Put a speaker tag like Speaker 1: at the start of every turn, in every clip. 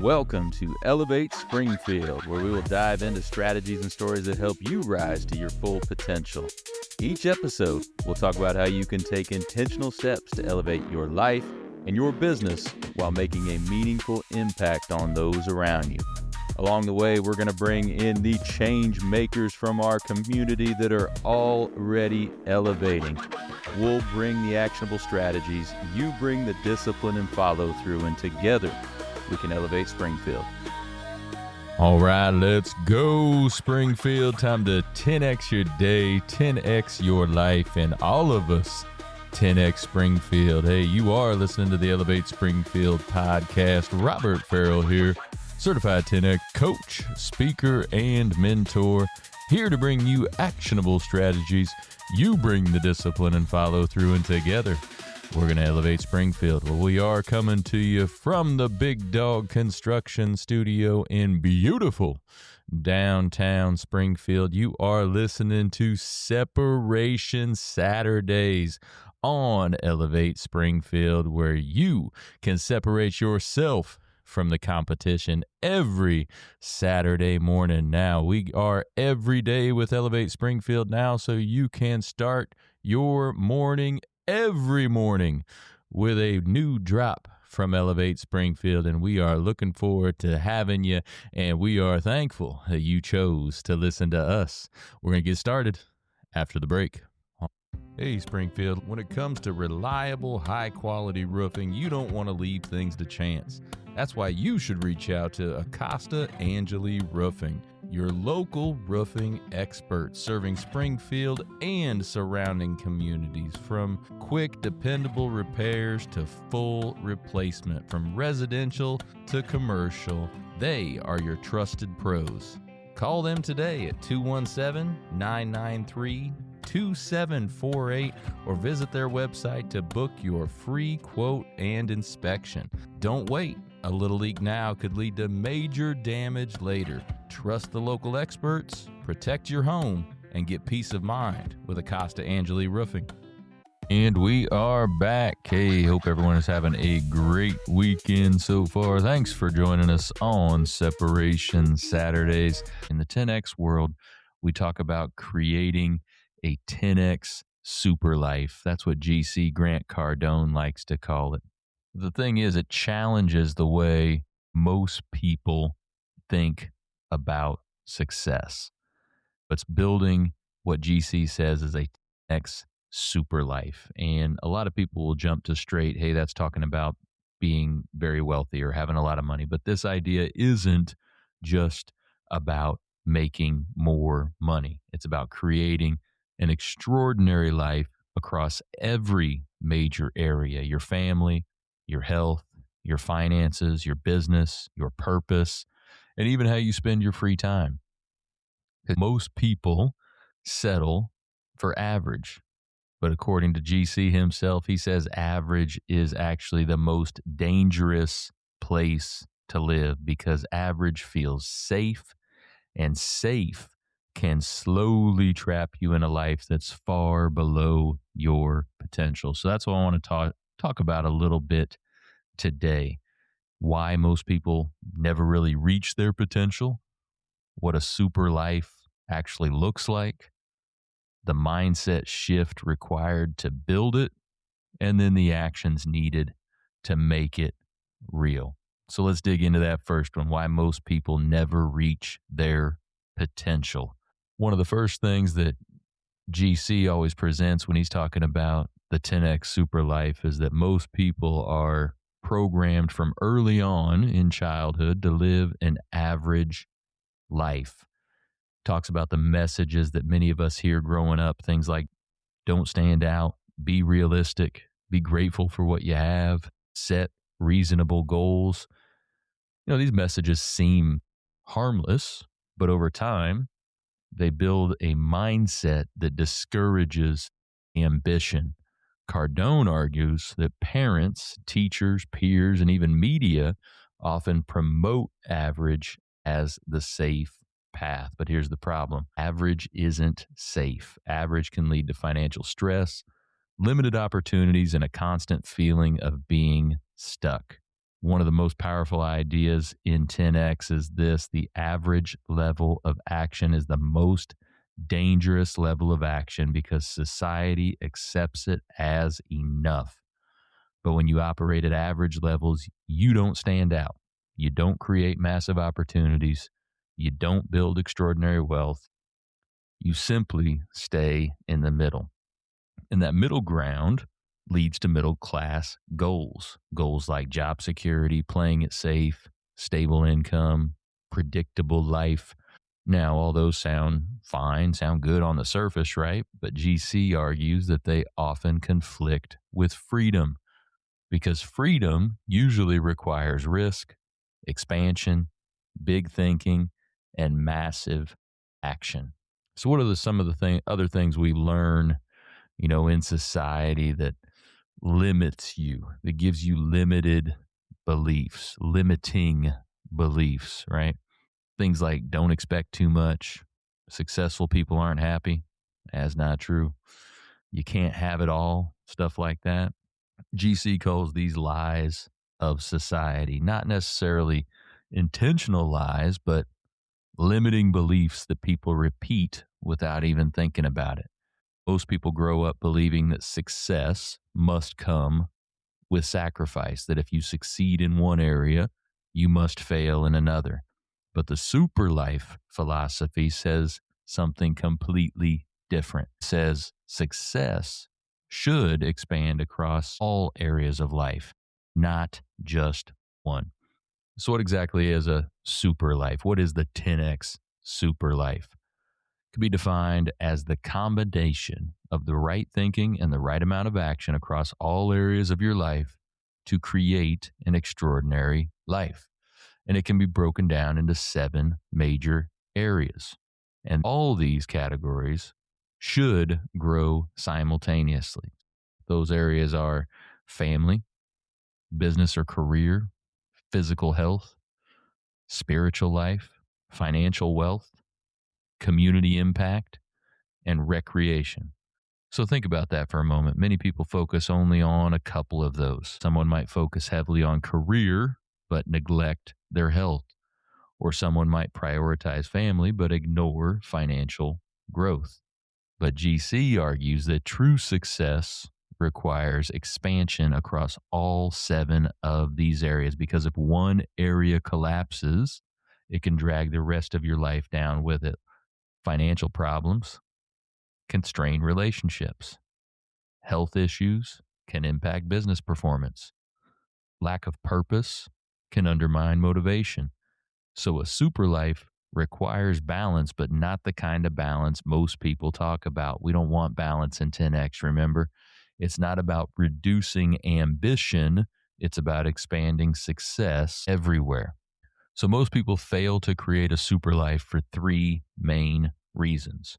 Speaker 1: Welcome to Elevate Springfield, where we will dive into strategies and stories that help you rise to your full potential. Each episode, we'll talk about how you can take intentional steps to elevate your life and your business while making a meaningful impact on those around you. Along the way, we're going to bring in the change makers from our community that are already elevating. We'll bring the actionable strategies, you bring the discipline and follow through, and together we can elevate Springfield.
Speaker 2: All right, let's go, Springfield. Time to 10x your day, 10x your life, and all of us 10x Springfield. Hey, you are listening to the Elevate Springfield podcast. Robert Farrell here, certified 10x coach, speaker, and mentor, here to bring you actionable strategies. You bring the discipline and follow through, and together we're going to elevate Springfield. Well, we are coming to you from the Big Dog Construction Studio in beautiful downtown Springfield. You are listening to Separation Saturdays on Elevate Springfield, where you can separate yourself from the competition every Saturday morning. Now, we are every day with Elevate Springfield now, so you can start your morning every morning with a new drop from Elevate Springfield, and we are looking forward to having you, and we are thankful that you chose to listen to us. We're going to get started after the break. Hey, Springfield, when it comes to reliable, high-quality roofing, you don't want to leave things to chance. That's why you should reach out to Acosta Angeli Roofing, your local roofing experts serving Springfield and surrounding communities. From quick, dependable repairs to full replacement, from residential to commercial, they are your trusted pros. Call them today at 217-993-2748 or visit their website to book your free quote and inspection. Don't wait. A little leak now could lead to major damage later. Trust the local experts, protect your home, and get peace of mind with Acosta Angeli Roofing. And we are back. Hey, hope everyone is having a great weekend so far. Thanks for joining us on Separation Saturdays. In the 10X world, we talk about creating a 10X super life. That's what GC Grant Cardone likes to call it. The thing is, it challenges the way most people think about success. It's building what GC says is a 10X super life. And a lot of people will jump to straight, hey, that's talking about being very wealthy or having a lot of money. But this idea isn't just about making more money. It's about creating an extraordinary life across every major area: your family, your health, your finances, your business, your purpose, and even how you spend your free time. Most people settle for average. But according to GC himself, he says average is actually the most dangerous place to live because average feels safe, and safe can slowly trap you in a life that's far below your potential. So that's what I want to talk about a little bit today. Why most people never really reach their potential, what a super life actually looks like, the mindset shift required to build it, and then the actions needed to make it real. So let's dig into that first one, why most people never reach their potential. One of the first things that GC always presents when he's talking about the 10X super life is that most people are programmed from early on in childhood to live an average life. Talks about the messages that many of us hear growing up, things like don't stand out, be realistic, be grateful for what you have, set reasonable goals. You know, these messages seem harmless, but over time, they build a mindset that discourages ambition. Cardone argues that parents, teachers, peers, and even media often promote average as the safe path. But here's the problem. Average isn't safe. Average can lead to financial stress, limited opportunities, and a constant feeling of being stuck. One of the most powerful ideas in 10X is this: the average level of action is the most dangerous level of action because society accepts it as enough. But when you operate at average levels, you don't stand out. You don't create massive opportunities. You don't build extraordinary wealth. You simply stay in the middle. And that middle ground leads to middle class goals. Goals like job security, playing it safe, stable income, predictable life. Now, all those sound fine, sound good on the surface, right? But GC argues that they often conflict with freedom, because freedom usually requires risk, expansion, big thinking, and massive action. So what are some of the other things we learn, in society that limits you, that gives you limiting beliefs, right? Things like don't expect too much. Successful people aren't happy. That's not true. You can't have it all, stuff like that. GC calls these lies of society, not necessarily intentional lies, but limiting beliefs that people repeat without even thinking about it. Most people grow up believing that success must come with sacrifice, that if you succeed in one area, you must fail in another. But the super life philosophy says something completely different. It says success should expand across all areas of life, not just one. So what exactly is a super life? What is the 10X super life? It can be defined as the combination of the right thinking and the right amount of action across all areas of your life to create an extraordinary life. And it can be broken down into 7 major areas. And all these categories should grow simultaneously. Those areas are family, business or career, physical health, spiritual life, financial wealth, community impact, and recreation. So think about that for a moment. Many people focus only on a couple of those. Someone might focus heavily on career, but neglect their health. Or someone might prioritize family, but ignore financial growth. But GC argues that true success requires expansion across all 7 of these areas, because if one area collapses, it can drag the rest of your life down with it. Financial problems can strain relationships. Health issues can impact business performance. Lack of purpose can undermine motivation. So a super life requires balance, but not the kind of balance most people talk about. We don't want balance in 10X, remember? It's not about reducing ambition. It's about expanding success everywhere. So most people fail to create a super life for 3 main reasons: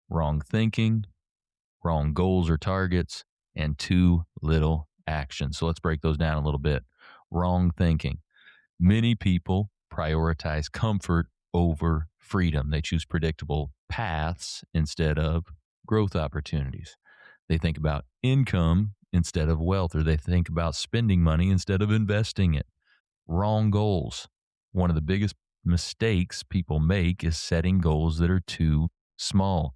Speaker 2: wrong thinking, wrong goals or targets, and too little action. So let's break those down a little bit. Wrong thinking. Many people prioritize comfort over freedom. They choose predictable paths instead of growth opportunities. They think about income instead of wealth, or they think about spending money instead of investing it. Wrong goals. One of the biggest mistakes people make is setting goals that are too small.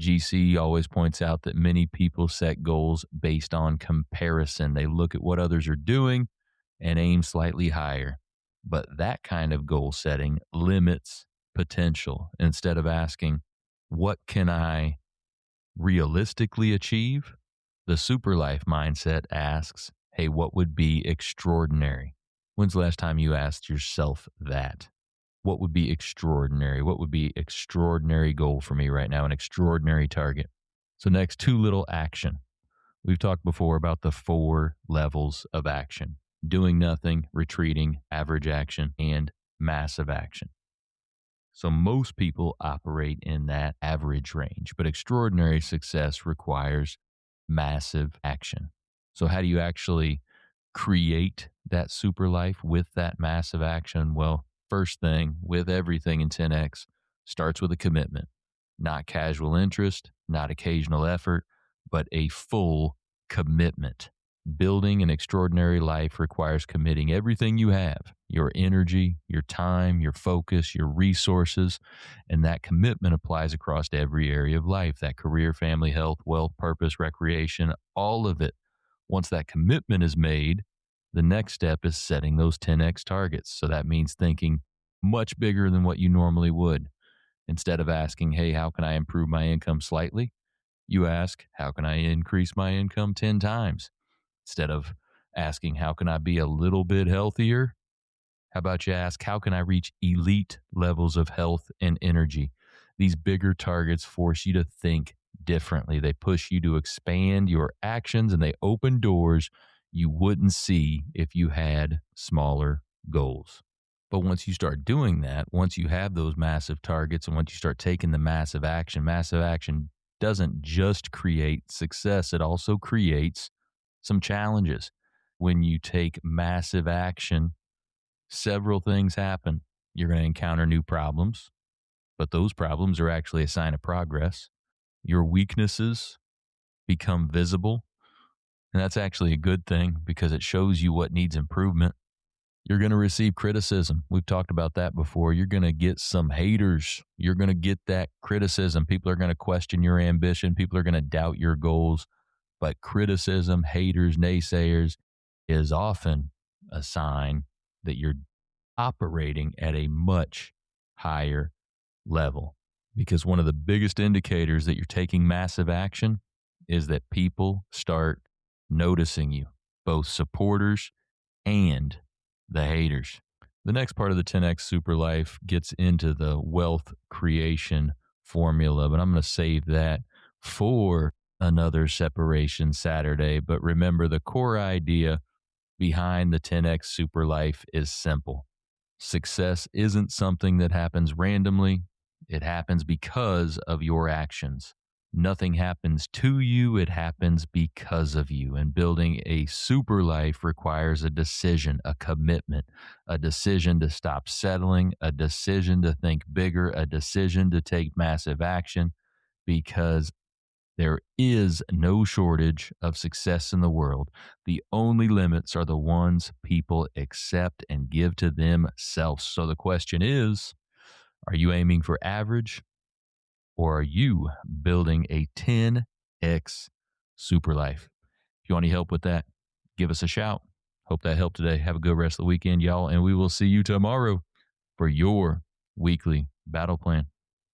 Speaker 2: GC always points out that many people set goals based on comparison. They look at what others are doing and aim slightly higher. But that kind of goal setting limits potential. Instead of asking, what can I realistically achieve? The super life mindset asks, hey, what would be extraordinary? When's the last time you asked yourself that? What would be extraordinary? What would be extraordinary goal for me right now? An extraordinary target. So next, too little action. We've talked before about the 4 levels of action: doing nothing, retreating, average action, and massive action. So most people operate in that average range, but extraordinary success requires massive action. So how do you actually create that super life with that massive action? Well, first thing with everything in 10X starts with a commitment, not casual interest, not occasional effort, but a full commitment. Building an extraordinary life requires committing everything you have, your energy, your time, your focus, your resources, and that commitment applies across every area of life, that career, family, health, wealth, purpose, recreation, all of it. Once that commitment is made, the next step is setting those 10x targets. So that means thinking much bigger than what you normally would. Instead of asking, hey, how can I improve my income slightly? You ask, how can I increase my income 10 times? Instead of asking, how can I be a little bit healthier? How about you ask, how can I reach elite levels of health and energy? These bigger targets force you to think differently. They push you to expand your actions and they open doors you wouldn't see if you had smaller goals. But once you start doing that, once you have those massive targets and once you start taking the massive action doesn't just create success, it also creates some challenges. When you take massive action, several things happen. You're going to encounter new problems, but those problems are actually a sign of progress. Your weaknesses become visible, and that's actually a good thing because it shows you what needs improvement. You're going to receive criticism. We've talked about that before. You're going to get some haters. You're going to get that criticism. People are going to question your ambition. People are going to doubt your goals. But criticism, haters, naysayers is often a sign that you're operating at a much higher level. Because one of the biggest indicators that you're taking massive action is that people start noticing you, both supporters and the haters. The next part of the 10X Super Life gets into the wealth creation formula, but I'm going to save that for another separation Saturday. But remember, the core idea behind the 10X Super Life is simple. Success isn't something that happens randomly. It happens because of your actions. Nothing happens to you, it happens because of you. And building a super life requires a decision, a commitment, a decision to stop settling, a decision to think bigger, a decision to take massive action, because there is no shortage of success in the world. The only limits are the ones people accept and give to themselves. So the question is, are you aiming for average? Or are you building a 10X super life? If you want any help with that, give us a shout. Hope that helped today. Have a good rest of the weekend, y'all. And we will see you tomorrow for your weekly battle plan.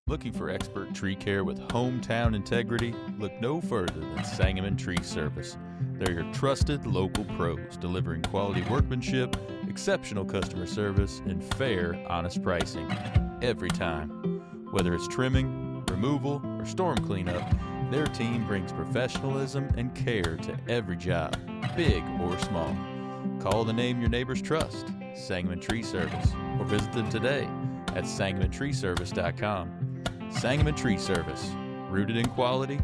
Speaker 1: Looking for expert tree care with hometown integrity? Look no further than Sangamon Tree Service. They're your trusted local pros, delivering quality workmanship, exceptional customer service, and fair, honest pricing every time. Whether it's trimming, removal, or storm cleanup, their team brings professionalism and care to every job, big or small. Call the name your neighbors trust, Sangamon Tree Service, or visit them today at sangamontreeservice.com. Sangamon Tree Service, rooted in quality,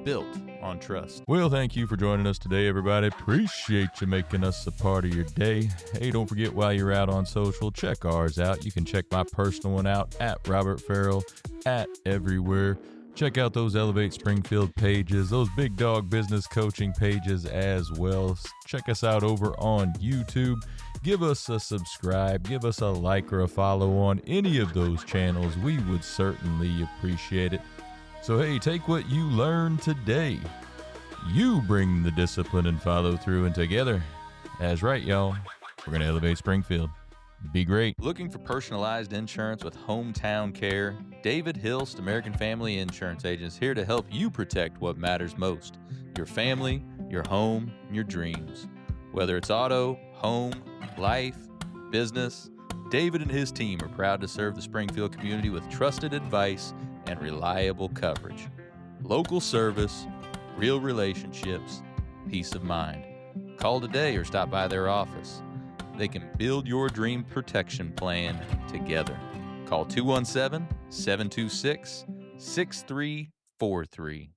Speaker 1: built on trust.
Speaker 2: Well, thank you for joining us today, everybody. Appreciate you making us a part of your day. Hey, don't forget, while you're out on social, check ours out. You can check my personal one out at Robert Farrell at everywhere. Check out those Elevate Springfield pages, those Big Dog Business Coaching pages as well. Check us out over on YouTube. Give us a subscribe, give us a like or a follow on any of those channels. We would certainly appreciate it. So hey, take what you learned today. You bring the discipline and follow through, and together, that's right, y'all, we're going to elevate Springfield. Be great.
Speaker 1: Looking for personalized insurance with hometown care? David Hilst, American Family Insurance Agents, here to help you protect what matters most: your family, your home, and your dreams. Whether it's auto, home, life, business, David and his team are proud to serve the Springfield community with trusted advice and reliable coverage. Local service, real relationships, peace of mind. Call today or stop by their office. They can build your dream protection plan together. Call 217-726-6343.